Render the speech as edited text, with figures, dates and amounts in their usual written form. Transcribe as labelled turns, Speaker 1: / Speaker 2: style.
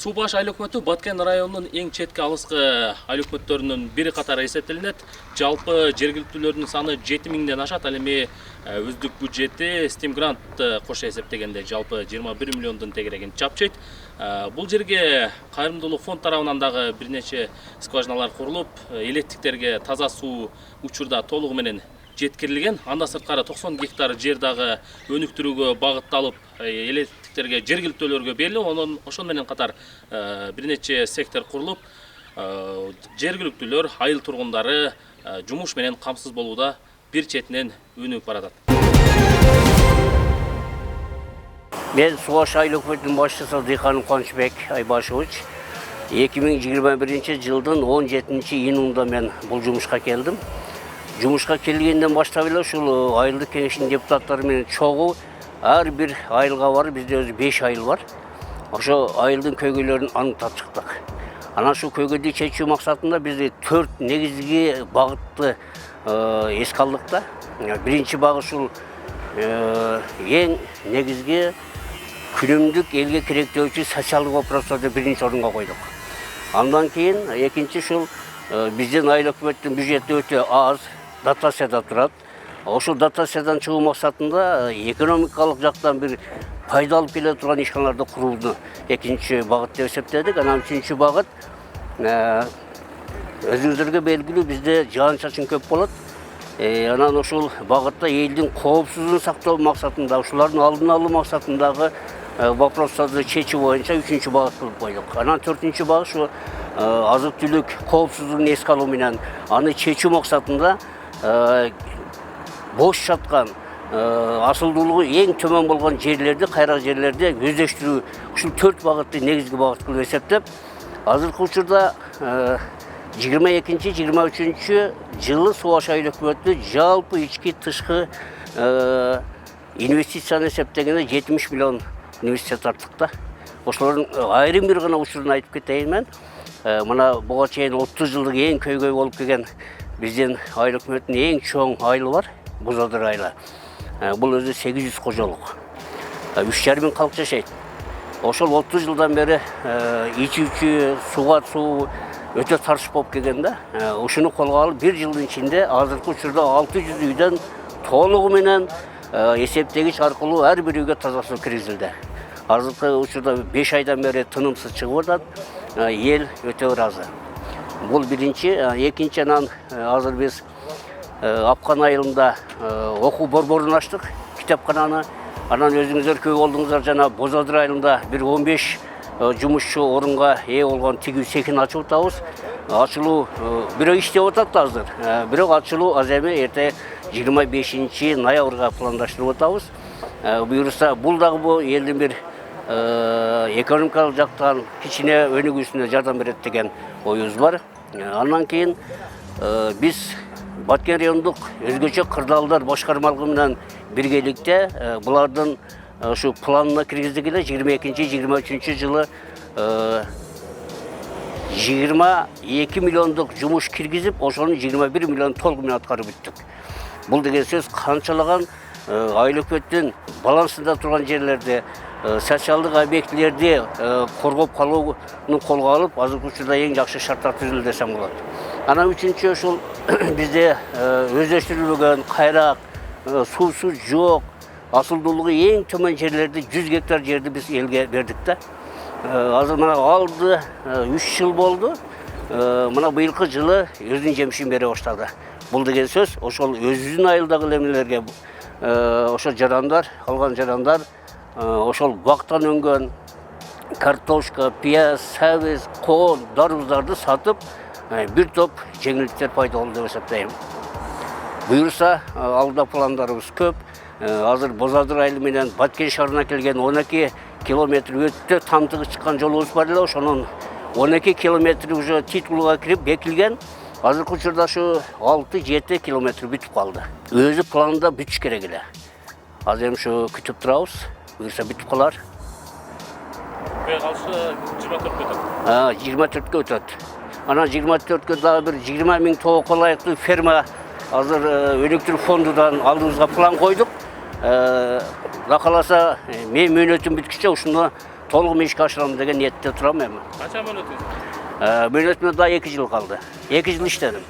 Speaker 1: Суу баш айыл өкмөтү Баткен районунун эң четки алыскы айыл өкмөттөрүнүн бири катары эсептелинет. Жалпы жергиликтүүлөрдүн саны 7000ден ашат. Ал эми өздүк бюджети стимгрант кошо эсептегенде жалпы 21 миллиондун тегерегин чапчыйт. Бул жерге кайрымдуулук фонд тарабынан дагы бир нече скважиналар курулуп, электиктерге таза суу учурда толугу менен жеткирилген. Анда сырткары 90 гектар жер дагы өнүктүрүүгө багытталып, электиктерге жергиликтүүлөргө берилип, ошон менен катар бир нече сектор курулуп, жергиликтүүлөр, айыл тургундары жумуш менен камсыз болууда, бир четинен өнүгүп баратат.
Speaker 2: Мен Суу баш айыл өкмөтүнүн башчысы Дыйкан Кубанычбек Айбашевич. 2021 жылдын 17-июнунда мен бул жумушка келдим. Жумушка келгенден баштап эле ушул айылдык кеңештин депутаттары менен чогуу ар бир айылга барып, бизде өзү 5 айыл бар. Ошо айылдын көйгөйлөрүн аныктап чыктык. Анан ушул көйгөйдү чечүү максатында биз 4 негизги багытты эске алдык да. Биринчи багыт ушул эң негизги күнүмдүк элге керектөөчү социалдык вопростарды биринчи орунга койдук. Андан кийин экинчи ушул биздин айыл өкмөттүн бюджети өтө аз, дотацияда турат. Ошол дотациядан чыгуу максатында экономикалык жактан бир пайда алып келе турган ишканаларды курууну экинчи багыт деп эсептедик. Анан үчүнчү багыт өзүңүздөргө белгилүү бизде жаан-чачын көп болот. Анан ошол багытта элдин коопсуздугун сактоо максатында, ушулардын алдын алуу максатындагы вопростарды чечүү боюнча үчүнчү багыт кылып койдук. Анан төртүнчү багыт ушу азык-түлүк коопсуздугун эске алуу менен аны чечүү максатында бош жаткан асылдуулугу эң төмөн болгон жерлерди, кайрак жерлерди өздөштүрүү, ушул 4 багытты негизги багыт кылып эсептеп, азыркы учурда 22-23 жылы Суу баш айыл өкмөтү жалпы ички тышкы инвестицияны эсептегенде 70 миллион инвестиция тарттык да. Ошолордун айрым бир гана учурун айтып кетейин мен. Мына буга чейин 30 жылдык эң көйгөй болуп келген биздин айыл өкмөтүнүн эң чоң айылы бар, Бузадыр айылы. Бул өзү 800 кожолук. 3,5 мың калк жашайт. Ошол 30 жылдан бери ичүүчү сууга суу өтө тарш болуп келген да. Ушуну колго алып 1 жылдын ичинде азыркы учурда 600 үйдөн толугу менен эсептегич аркылуу ар бир үйгө таза суу киргизилди. Азыркы учурда 5 айдан бери тынымсыз чыгып атат. Эл өтө ыраазы. Бул биринчи, экинчи анан азыр биз Апкан айылында окуу борборун ачтык, китепкананы. Анан өзүңүздөр көп болдуңуздар, жана Бузадыр айылында бир 15 жумушчу орунга ээ болгон тигүү цехин ачып атабыз. Ачылуу бирөө иштеп атат азыр. Бирок ачылуу аз эми эрте 25 ноябрга пландаштырып атабыз. Буюрса бул дагы бул элдин бир экономикалык жактан кичине өнүгүүсүнө жардам берет деген оюбуз бар. Андан кийин биз Баткен райондук өзгөчө кырдаалдар башкармалыгы менен биргеликте булардын ушу планына киргиздик эле 22-23 жылы 22 миллиондук жумуш киргизип, ошонун 21 миллион толугу менен аткарып бүттүк. Бул деген сөз канчалаган айыл өкмөттүн балансында турган жерлерди, социалдык объектилерди коргоп калууну колго алып, азыркы учурда эң жакшы шарттар түзүлдү десем болот. Анан үчүнчү ушул бизде өздөштүрүлбөгөн, кайрак, суусу жок, асылдуулугу эң төмөн жерлерди 100 гектар жерди биз элге бердик да. Азыр мына алды 3 жыл болду. Мына быйылкы жылы өзүнүн жемишин бере баштады. Бул деген сөз ошол өзүнүн айылдагы эмелерге ошол жарандар, алган жарандар ошол бактан өнгөн картошка, пияз, сабыз, коон, дарбыздарды сатып бир топ жеңилдиктер пайда болду деп эсептейм. Буюрса алда пландарыбыз көп. Азыр Бузадыр айылы менен Баткен шаарына келген 12 километр өтө тамтыгы чыккан жолубуз бар эле. Ошонун 12 километри уже титулга кирип бекилген. Азыркы учурда ушу 6-7 километр бүтүп калды. Өзү планда бүтүш керек эле. Азыр эми ушу күтүп турабыз. Буюрса бүтүп калар.
Speaker 1: Калышы 24-кө өтөт.
Speaker 2: 24-кө өтөт. Анан 24-кө дагы бир 20 000 тоокко ылайыктуу ферма азыр өнүктүрүү фондунан алдыбызга план койдук. Каласа мен мөөнөтүм бүткүчө ушуну толугу ишке ашырам деген ниетте турам эми.
Speaker 1: Канча мөөнөтүңүз?
Speaker 2: Мөөнөтүмө да 2 жыл калды. 2 жыл иштедим.